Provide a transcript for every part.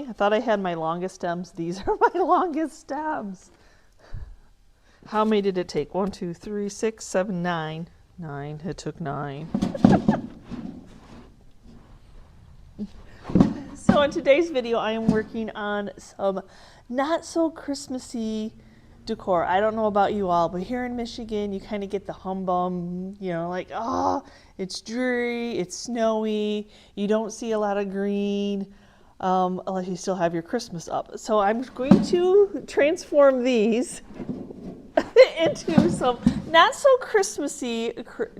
funny? I thought I had my longest stems. These are my longest stems. How many did it take? 1, 2, 3, 6, 7, 9. 9. It took 9. So in today's video, I am working on some not so Christmassy decor. I don't know about you all, but here in Michigan, you kind of get the humbum, you know, like, oh, it's dreary, it's snowy, you don't see a lot of green, unless you still have your Christmas up. So I'm going to transform these into some not so Christmassy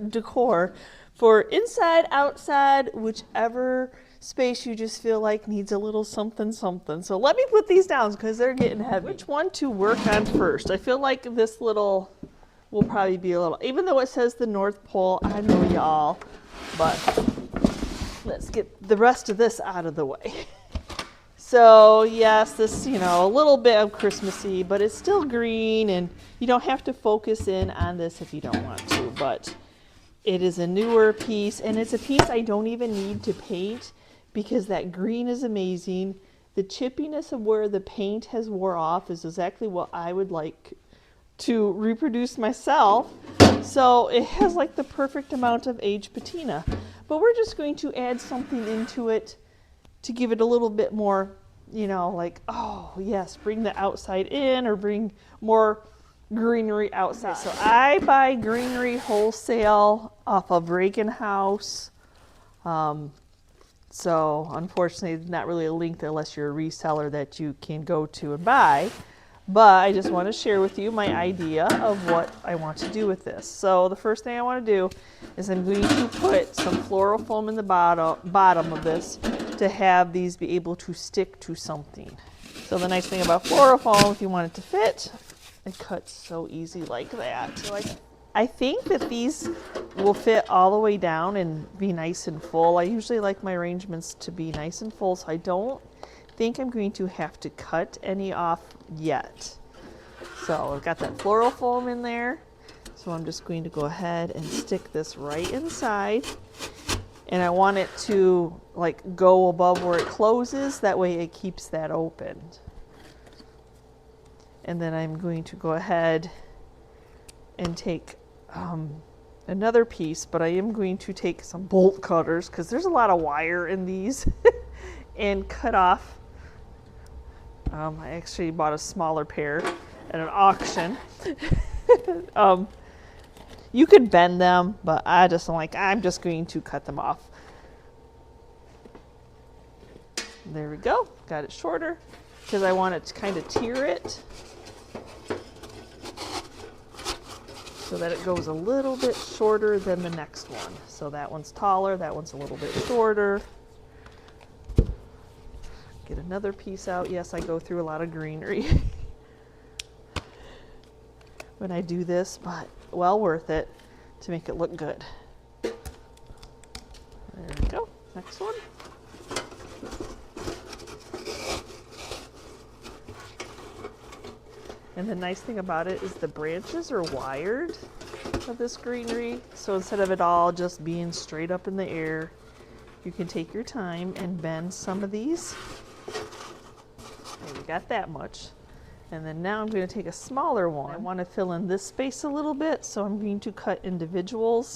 decor for inside, outside, whichever space you just feel like needs a little something something. So let me put these down because they're getting heavy. Which one to work on first? I feel like this little will probably be a little, even though it says the North Pole, I know y'all, but let's get the rest of this out of the way. So yes, this, you know, a little bit of Christmassy, but it's still green, and you don't have to focus in on this if you don't want to, but it is a newer piece, and it's a piece I don't even need to paint because that green is amazing. The chippiness of where the paint has wore off is exactly what I would like to reproduce myself. So it has like the perfect amount of aged patina, but we're just going to add something into it to give it a little bit more, you know, like, oh yes, bring the outside in or bring more greenery outside. So I buy greenery wholesale off of Reagan House. So unfortunately, not really a link unless you're a reseller that you can go to and buy. But I just want to share with you my idea of what I want to do with this. So the first thing I want to do is I'm going to put some floral foam in the bottom of this to have these be able to stick to something. So the nice thing about floral foam, if you want it to fit, it cuts so easy like that. So I think that these will fit all the way down and be nice and full. I usually like my arrangements to be nice and full, so I don't think I'm going to have to cut any off yet. So I've got that floral foam in there. So I'm just going to go ahead and stick this right inside. And I want it to like go above where it closes. That way it keeps that open. And then I'm going to go ahead and take another piece, but I am going to take some bolt cutters because there's a lot of wire in these and cut off. I actually bought a smaller pair at an auction. You could bend them, but I just am like, I'm just going to cut them off. There we go. Got it shorter because I want it to kind of tier it so that it goes a little bit shorter than the next one. So that one's taller, that one's a little bit shorter. Get another piece out. Yes, I go through a lot of greenery when I do this, but well worth it to make it look good. There we go. Next one. And the nice thing about it is the branches are wired of this greenery. So instead of it all just being straight up in the air, you can take your time and bend some of these. And we got that much. And then now I'm going to take a smaller one. I want to fill in this space a little bit, so I'm going to cut individuals.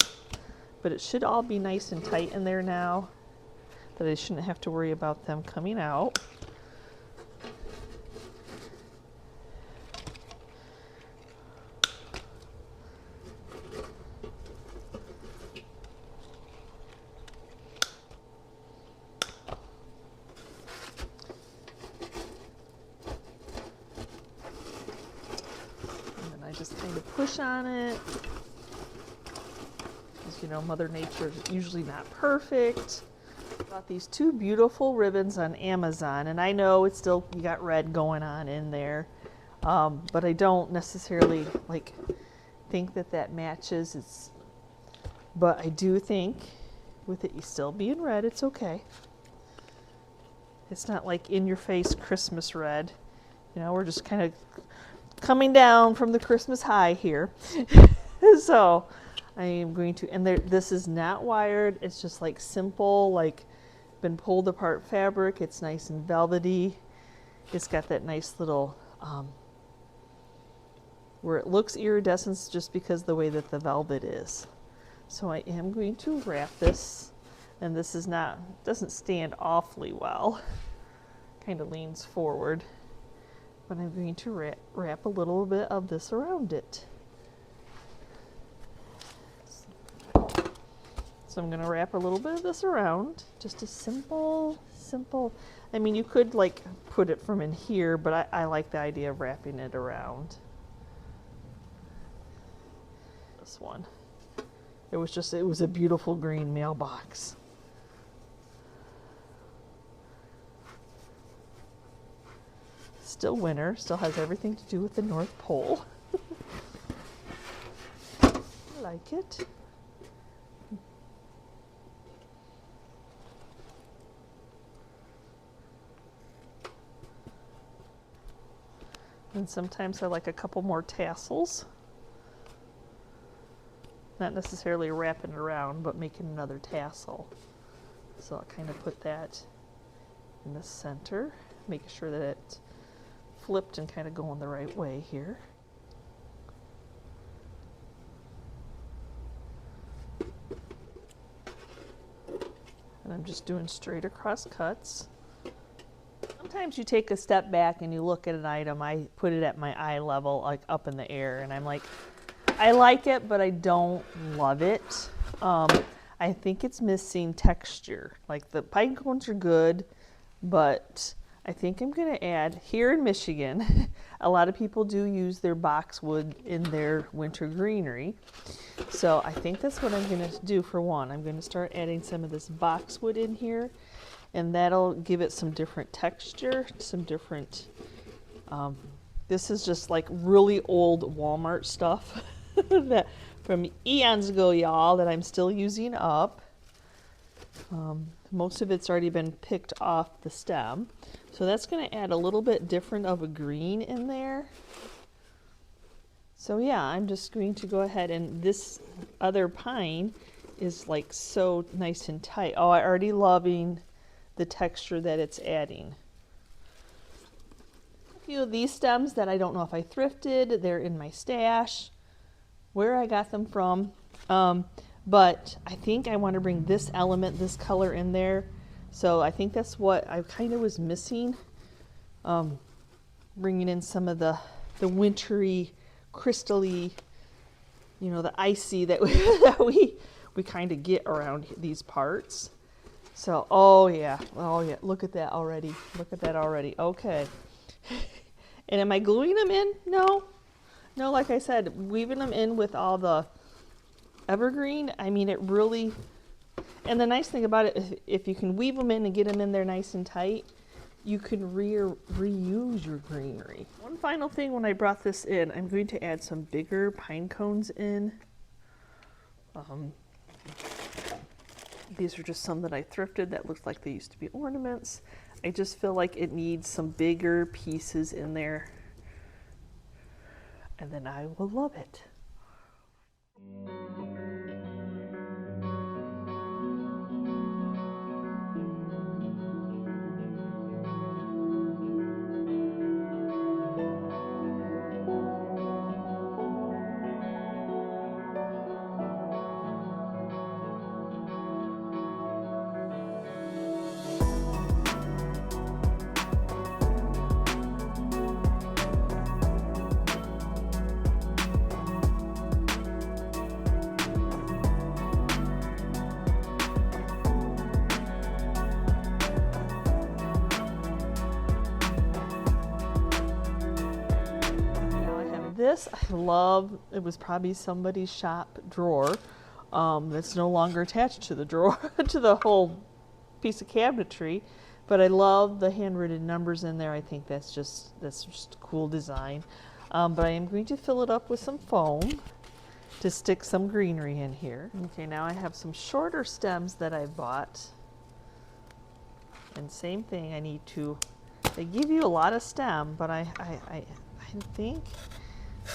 But it should all be nice and tight in there now, that I shouldn't have to worry about them coming out. Just kind of push on it, because you know Mother Nature is usually not perfect. I bought these two beautiful ribbons on Amazon, and I know it's still, you got red going on in there, but I don't necessarily like think that that matches. But I do think with it still being red, it's okay. It's not like in your face Christmas red. You know, we're just kind of coming down from the Christmas high here. So I am going to, and this is not wired, it's just like simple, like been pulled apart fabric. It's nice and velvety. It's got that nice little, where it looks iridescent just because the way that the velvet is. So I am going to wrap this, and this is not, doesn't stand awfully well. Kind of leans forward, but I'm going to wrap a little bit of this around it. So I'm going to wrap a little bit of this around, just a simple, I mean, you could like put it from in here, but I like the idea of wrapping it around. This one. It was a beautiful green mailbox. Still winter, still has everything to do with the North Pole. I like it. And sometimes I like a couple more tassels. Not necessarily wrapping it around, but making another tassel. So I'll kind of put that in the center, making sure that it's flipped and kind of going the right way here. And I'm just doing straight across cuts. Sometimes you take a step back and you look at an item. I put it at my eye level, like up in the air, and I'm like, I like it, but I don't love it. I think it's missing texture. Like the pine cones are good, but I think I'm going to add, here in Michigan, a lot of people do use their boxwood in their winter greenery. So I think that's what I'm going to do for one. I'm going to start adding some of this boxwood in here, and that'll give it some different texture, some different, this is just like really old Walmart stuff that from eons ago, y'all, that I'm still using up. Most of it's already been picked off the stem. So that's going to add a little bit different of a green in there. So yeah, I'm just going to go ahead, and this other pine is like so nice and tight. Oh, I'm already loving the texture that it's adding. A few of these stems that I don't know if I thrifted, they're in my stash, where I got them from. But I think I want to bring this element, this color in there. So I think that's what I kind of was missing. Bringing in some of the wintry, crystally, you know, the icy that we kind of get around these parts. So, oh yeah, look at that already. Look at that already. Okay. And am I gluing them in? No. No, like I said, weaving them in with all the evergreen, I mean, it really, and the nice thing about it, if you can weave them in and get them in there nice and tight, you can reuse your greenery. One final thing, when I brought this in, I'm going to add some bigger pine cones in. These are just some that I thrifted that looked like they used to be ornaments. I just feel like it needs some bigger pieces in there, and then I will love it. This I love. It was probably somebody's shop drawer that's no longer attached to the drawer, to the whole piece of cabinetry. But I love the handwritten numbers in there. I think that's just a cool design. But I am going to fill it up with some foam to stick some greenery in here. Okay, now I have some shorter stems that I bought. And same thing, I need to, they give you a lot of stem, but I think,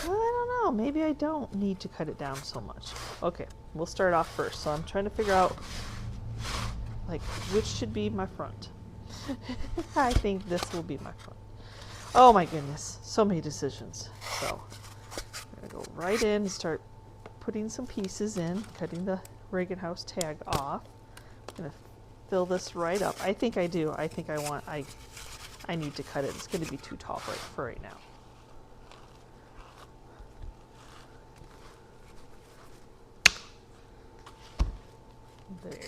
well, I don't know, maybe I don't need to cut it down so much. Okay, we'll start off first. So I'm trying to figure out Like, which should be my front? I think this will be my front. Oh my goodness, so many decisions. So I'm gonna go right in and start putting some pieces in, cutting the Reagan House tag off. I'm gonna fill this right up. I think I do. I think I need to cut it. It's gonna be too tall for right now. There.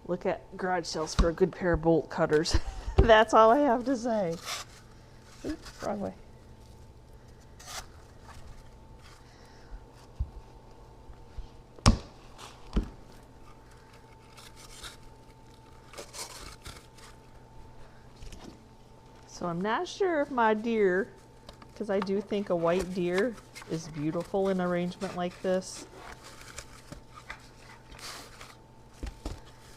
Look at garage sales for a good pair of bolt cutters. That's all I have to say. Oops, wrong way. So I'm not sure if my deer, because I do think a white deer is beautiful in an arrangement like this.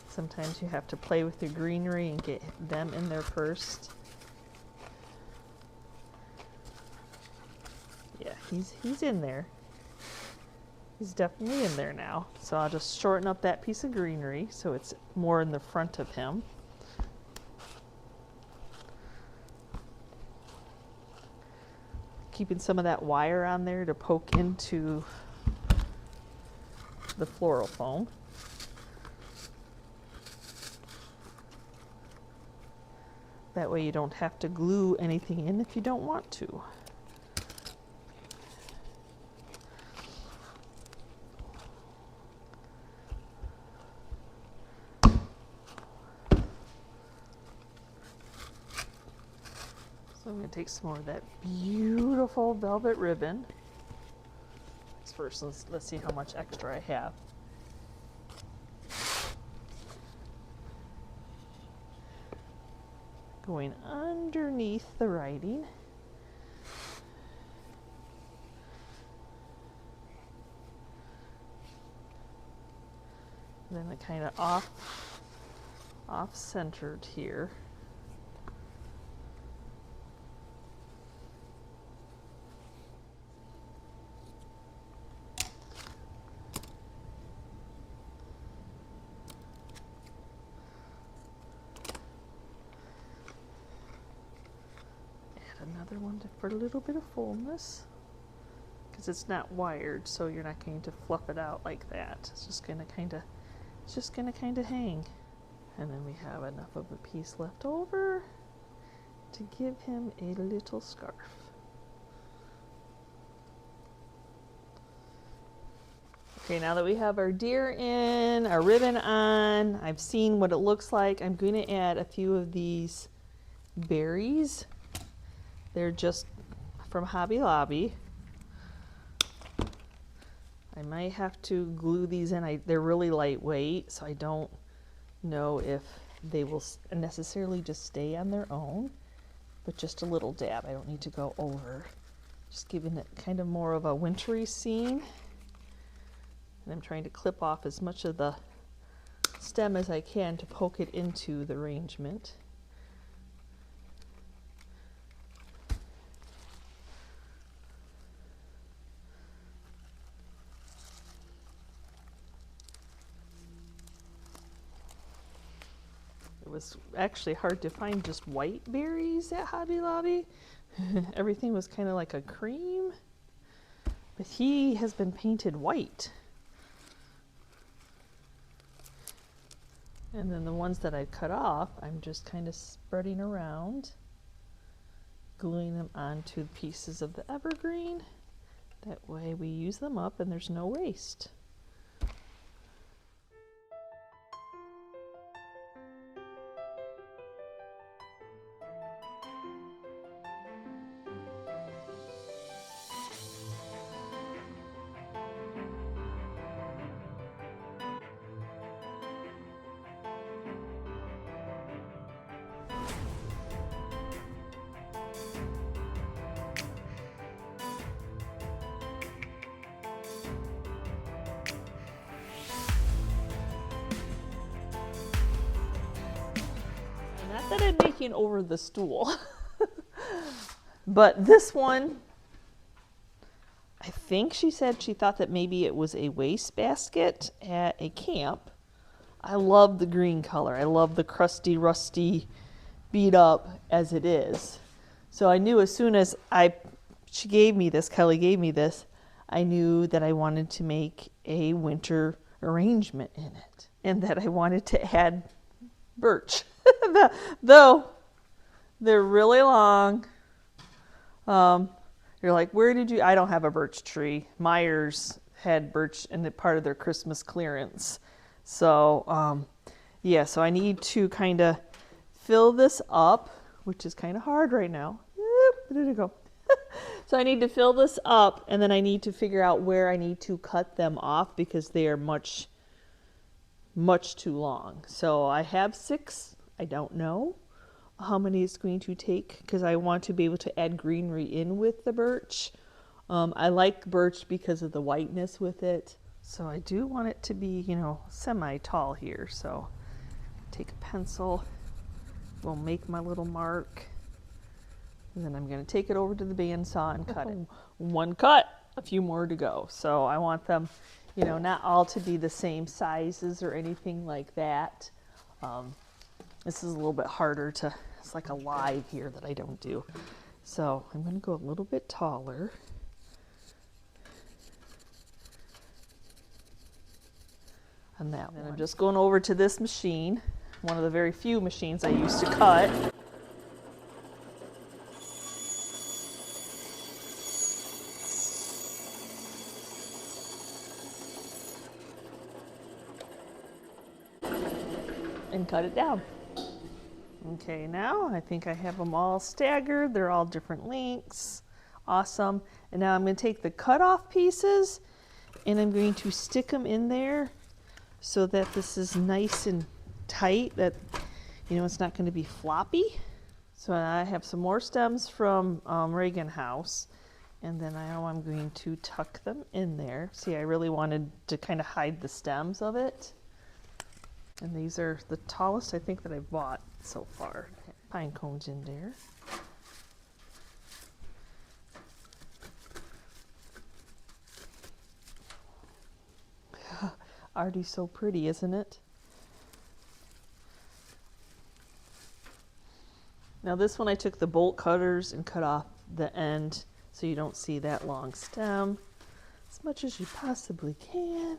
Sometimes you have to play with your greenery and get them in there first. Yeah, he's in there. He's definitely in there now. So I'll just shorten up that piece of greenery so it's more in the front of him. Keeping some of that wire on there to poke into the floral foam. That way you don't have to glue anything in if you don't want to. So I'm going to take some more of that beautiful velvet ribbon. First, let's see how much extra I have. Going underneath the writing. And then the kind of off-centered here. Another one for a little bit of fullness, because it's not wired, so you're not going to fluff it out like that. It's just going to kind of hang. And then we have enough of a piece left over to give him a little scarf. Okay, now that we have our deer in, our ribbon on, I've seen what it looks like. I'm going to add a few of these berries. They're just from Hobby Lobby. I might have to glue these in. They're really lightweight, so I don't know if they will necessarily just stay on their own, but just a little dab. I don't need to go over. Just giving it kind of more of a wintry scene. And I'm trying to clip off as much of the stem as I can to poke it into the arrangement. It was actually hard to find just white berries at Hobby Lobby. Everything was kind of like a cream, but he has been painted white. And then the ones that I cut off, I'm just kind of spreading around, gluing them onto pieces of the evergreen. That way we use them up and there's no waste. Not that I'm making over the stool, but this one I think she said she thought that maybe it was a wastebasket at a camp. I love the green color. I love the crusty, rusty, beat up as it is. So I knew as soon as she gave me this, Kelly gave me this, I knew that I wanted to make a winter arrangement in it and that I wanted to add birch. Though they're really long. You're like, where did you? I don't have a birch tree. Meyer's had birch in the part of their Christmas clearance. So, yeah, so I need to kind of fill this up, which is kind of hard right now. There you go. So I need to fill this up, and then I need to figure out where I need to cut them off because they are much, much too long. So I have 6. I don't know how many it's going to take because I want to be able to add greenery in with the birch. I like birch because of the whiteness with it. So I do want it to be, you know, semi-tall here. So take a pencil, we'll make my little mark, and then I'm going to take it over to the bandsaw and cut it. One cut, a few more to go. So I want them, you know, not all to be the same sizes or anything like that. This is a little bit harder to, it's like a live here that I don't do. So I'm going to go a little bit taller. On that one. I'm just going over to this machine, one of the very few machines I used to cut. And cut it down. Okay, now I think I have them all staggered. They're all different lengths. Awesome. And now I'm going to take the cut off pieces and I'm going to stick them in there so that this is nice and tight, that, you know, it's not going to be floppy. So I have some more stems from Reagan House, and then now I'm going to tuck them in there. See, I really wanted to kind of hide the stems of it. And these are the tallest I think that I've bought so far. Pine cones in there. Already so pretty, isn't it? Now this one I took the bolt cutters and cut off the end so you don't see that long stem as much as you possibly can.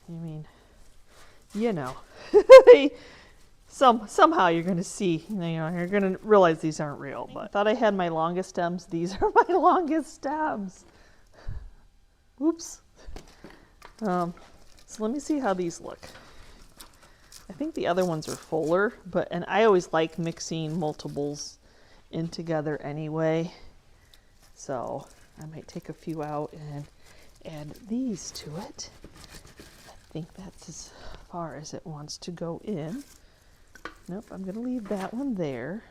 I mean, you know, somehow you're going to see, you know, you're going to realize these aren't real. But I thought I had my longest stems. These are my longest stems. Oops. So let me see how these look. I think the other ones are fuller, and I always like mixing multiples in together anyway. So I might take a few out and add these to it. I think that's as far as it wants to go in. Nope, I'm going to leave that one there.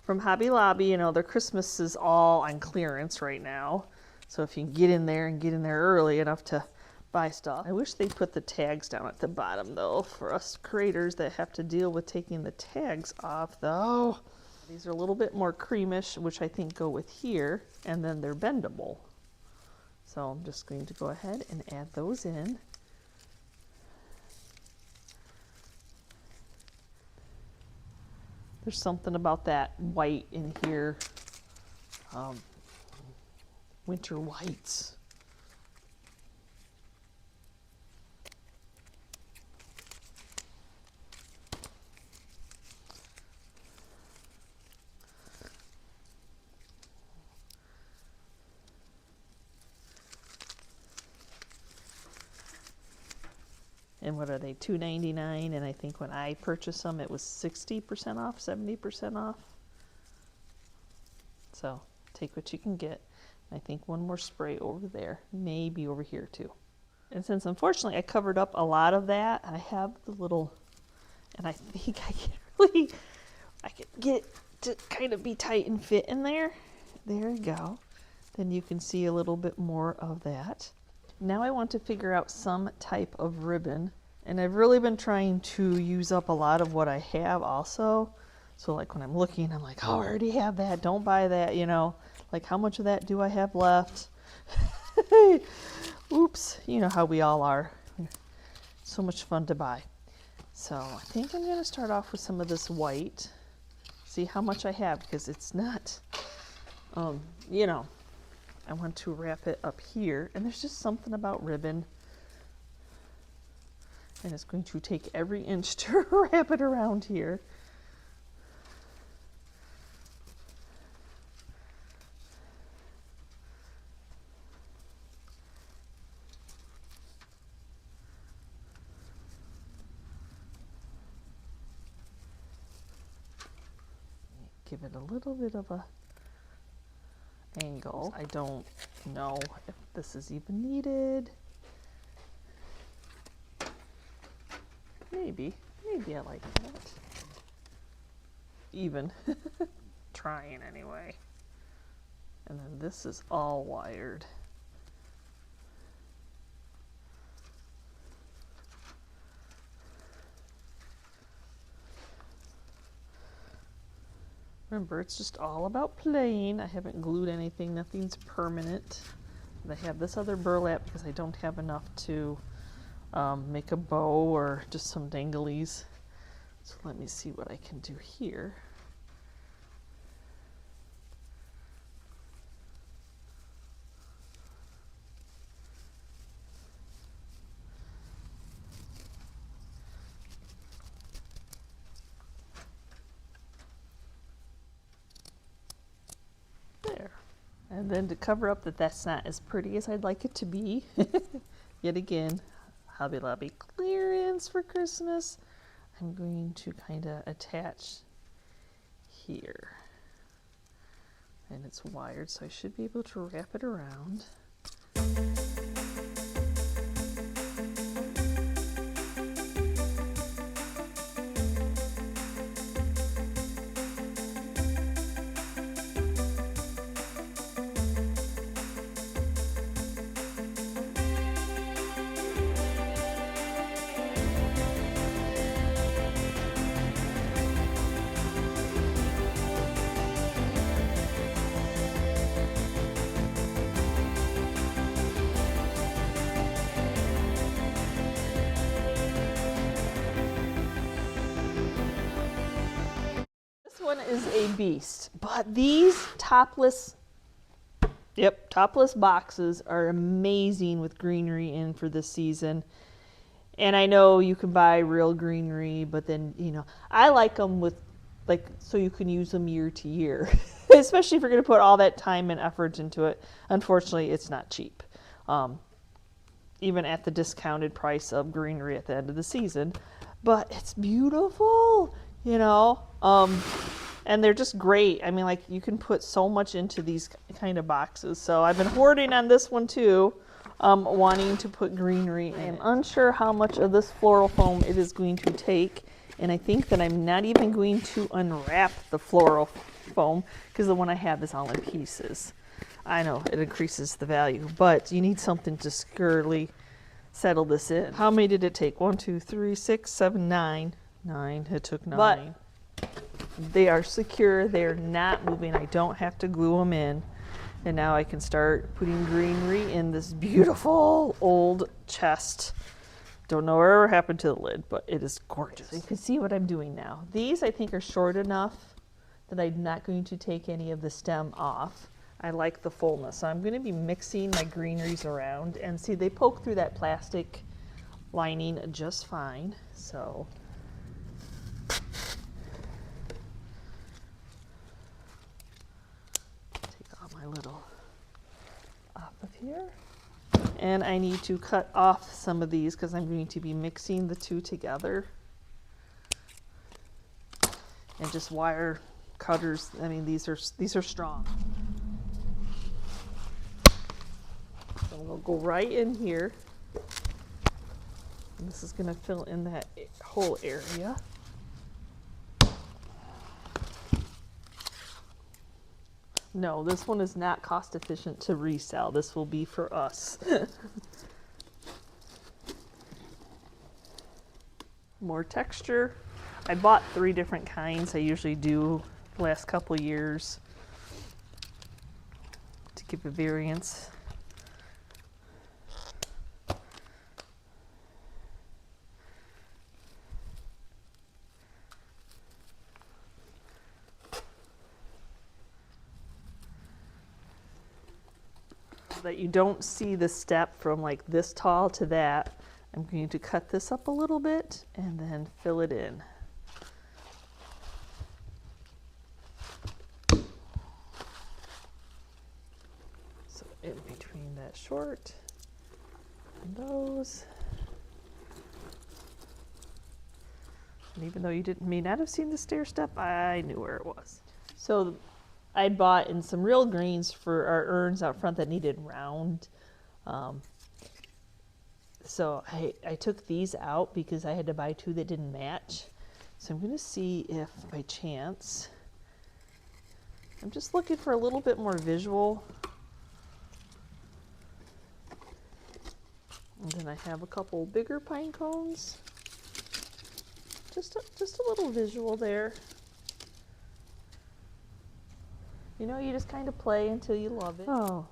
From Hobby Lobby, you know, their Christmas is all on clearance right now. So if you can get in there and get in there early enough to buy stuff. I wish they put the tags down at the bottom though, for us creators that have to deal with taking the tags off though. These are a little bit more creamish, which I think go with here, and then they're bendable. So I'm just going to go ahead and add those in. There's something about that white in here, winter whites. And what are they, $2.99? And I think when I purchased them, it was 60% off, 70% off. So take what you can get. I think one more spray over there, maybe over here too. And since unfortunately I covered up a lot of that, I have the little, and I think I can get it to kind of be tight and fit in there. There you go. Then you can see a little bit more of that. Now I want to figure out some type of ribbon, and I've really been trying to use up a lot of what I have also. So like when I'm looking, I'm like, oh, I already have that, don't buy that, you know. Like how much of that do I have left? Oops, you know how we all are. So much fun to buy. So I think I'm going to start off with some of this white. See how much I have, because it's not, you know, I want to wrap it up here. And there's just something about ribbon. And it's going to take every inch to wrap it around here. Give it a little bit of a angle. I don't know if this is even needed. Maybe I like that. Even trying anyway. And then this is all wired. Remember, it's just all about playing. I haven't glued anything, nothing's permanent. And I have this other burlap because I don't have enough to make a bow or just some danglies. So let me see what I can do here. And then to cover up that that's not as pretty as I'd like it to be, yet again, Hobby Lobby clearance for Christmas, I'm going to kind of attach here. And it's wired, so I should be able to wrap it around. One is a beast, but these topless boxes are amazing with greenery in for this season. And I know you can buy real greenery, but then, you know, I like them with, like, so you can use them year to year, especially if you're going to put all that time and effort into it. Unfortunately, it's not cheap, even at the discounted price of greenery at the end of the season, but it's beautiful, you know. And they're just great. I mean, like, you can put so much into these kind of boxes. So I've been hoarding on this one too, wanting to put greenery in. I'm unsure how much of this floral foam it is going to take. And I think that I'm not even going to unwrap the floral foam because the one I have is all in pieces. I know it increases the value, but you need something to securely settle this in. How many did it take? 1, 2, 3, 6, 7, 9. 9. It took 9. But they are secure. They're not moving. I don't have to glue them in. And now I can start putting greenery in this beautiful old chest. Don't know whatever happened to the lid, but it is gorgeous. You can see what I'm doing now. These I think are short enough that I'm not going to take any of the stem off. I like the fullness. So I'm going to be mixing my greeneries around, and see, they poke through that plastic lining just fine. So little off of here, and I need to cut off some of these because I'm going to be mixing the two together, and just wire cutters. I mean, these are strong, so we'll go right in here, and this is going to fill in that whole area. No, this one is not cost efficient to resell. This will be for us. More texture. I bought 3 different kinds. I usually do the last couple years to give a variance. So that you don't see the step from like this tall to that, I'm going to cut this up a little bit and then fill it in. So in between that short and those. And even though you may not have seen the stair step, I knew where it was. So I bought in some real greens for our urns out front that needed round. So I took these out because I had to buy 2 that didn't match. So I'm going to see if by chance, I'm just looking for a little bit more visual. And then I have a couple bigger pine cones. Just a little visual there. You know, you just kind of play until you love it. Oh,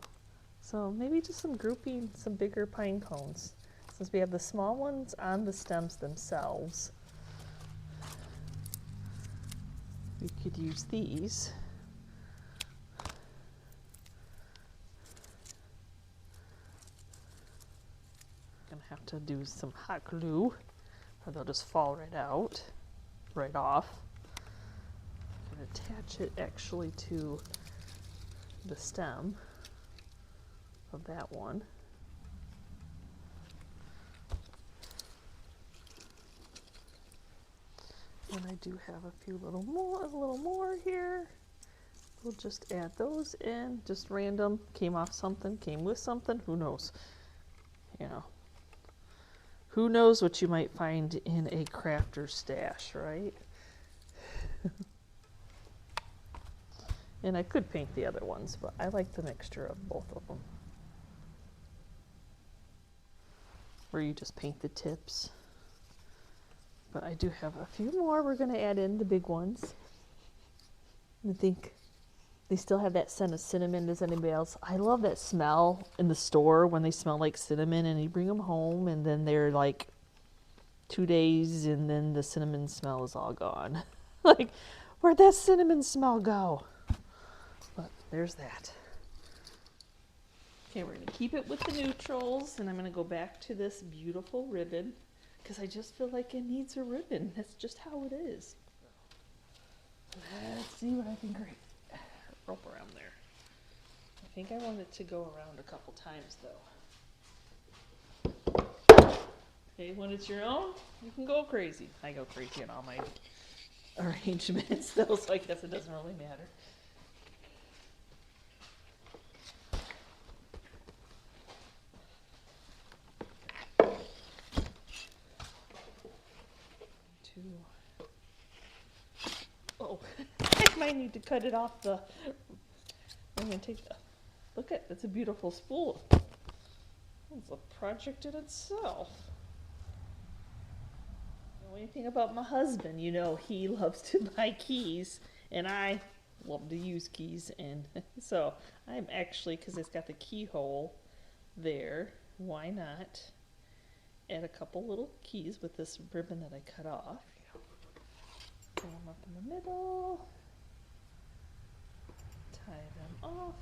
so maybe just some grouping, some bigger pine cones. Since we have the small ones on the stems themselves, we could use these. Gonna have to do some hot glue, or they'll just fall right out, right off. I'm gonna attach it actually to the stem of that one. And I do have a little more here. We'll just add those in, just random, came off something, came with something, who knows? You know, who knows what you might find in a crafter stash, right? And I could paint the other ones, but I like the mixture of both of them. Where you just paint the tips. But I do have a few more we're going to add in, the big ones. I think they still have that scent of cinnamon. Does anybody else? I love that smell in the store when they smell like cinnamon and you bring them home and then they're like 2 days and then the cinnamon smell is all gone. Like, where'd that cinnamon smell go? But there's that. Okay, we're going to keep it with the neutrals and I'm going to go back to this beautiful ribbon. Because I just feel like it needs a ribbon. That's just how it is. Let's see what I can rope around there. I think I want it to go around a couple times though. Okay, when it's your own, you can go crazy. I go crazy in all my arrangements though, so I guess it doesn't really matter. Oh, I might need to cut it off the. I'm gonna take the. Look at that's a beautiful spool. It's a project in itself. You know anything about my husband? You know he loves to buy keys, and I love to use keys, and so I'm actually because it's got the keyhole there. Why not add a couple little keys with this ribbon that I cut off? Pull them up in the middle, tie them off.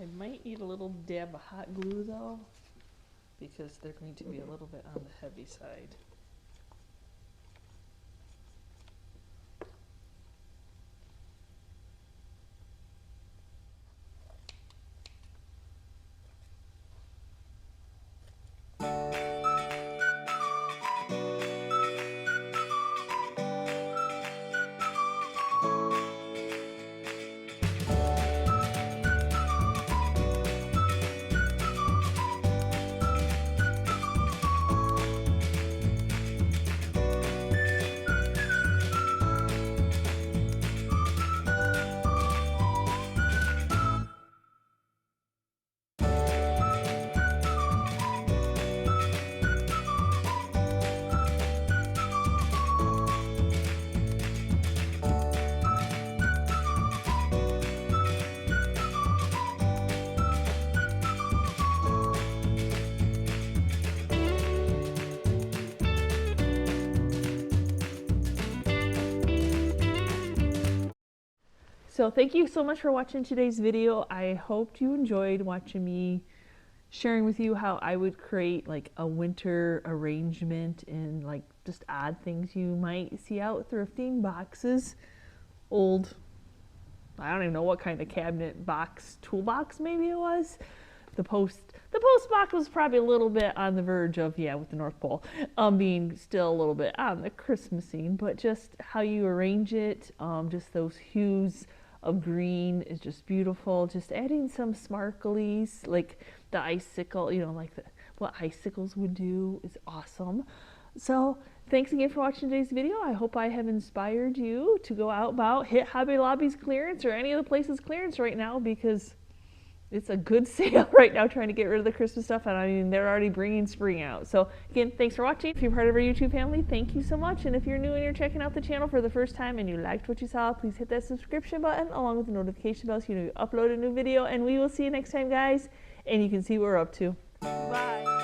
I might need a little dab of hot glue though, because they're going to be a little bit on the heavy side. So thank you so much for watching today's video. I hope you enjoyed watching me sharing with you how I would create like a winter arrangement and like just odd things you might see out thrifting, boxes, old, I don't even know what kind of cabinet box, toolbox maybe it was. The post box was probably a little bit on the verge of, yeah, with the North Pole, being still a little bit on the Christmas scene, but just how you arrange it, just those hues of green is just beautiful. Just adding some sparklies, like the icicle, you know, like what icicles would do is awesome. So thanks again for watching today's video. I hope I have inspired you to go out about, hit Hobby Lobby's clearance or any of the places clearance right now, because it's a good sale right now trying to get rid of the Christmas stuff, and I mean, they're already bringing spring out. So again, thanks for watching. If you're part of our YouTube family, thank you so much. And if you're new and you're checking out the channel for the first time and you liked what you saw, please hit that subscription button along with the notification bell so you know you upload a new video. And we will see you next time, guys. And you can see what we're up to. Bye.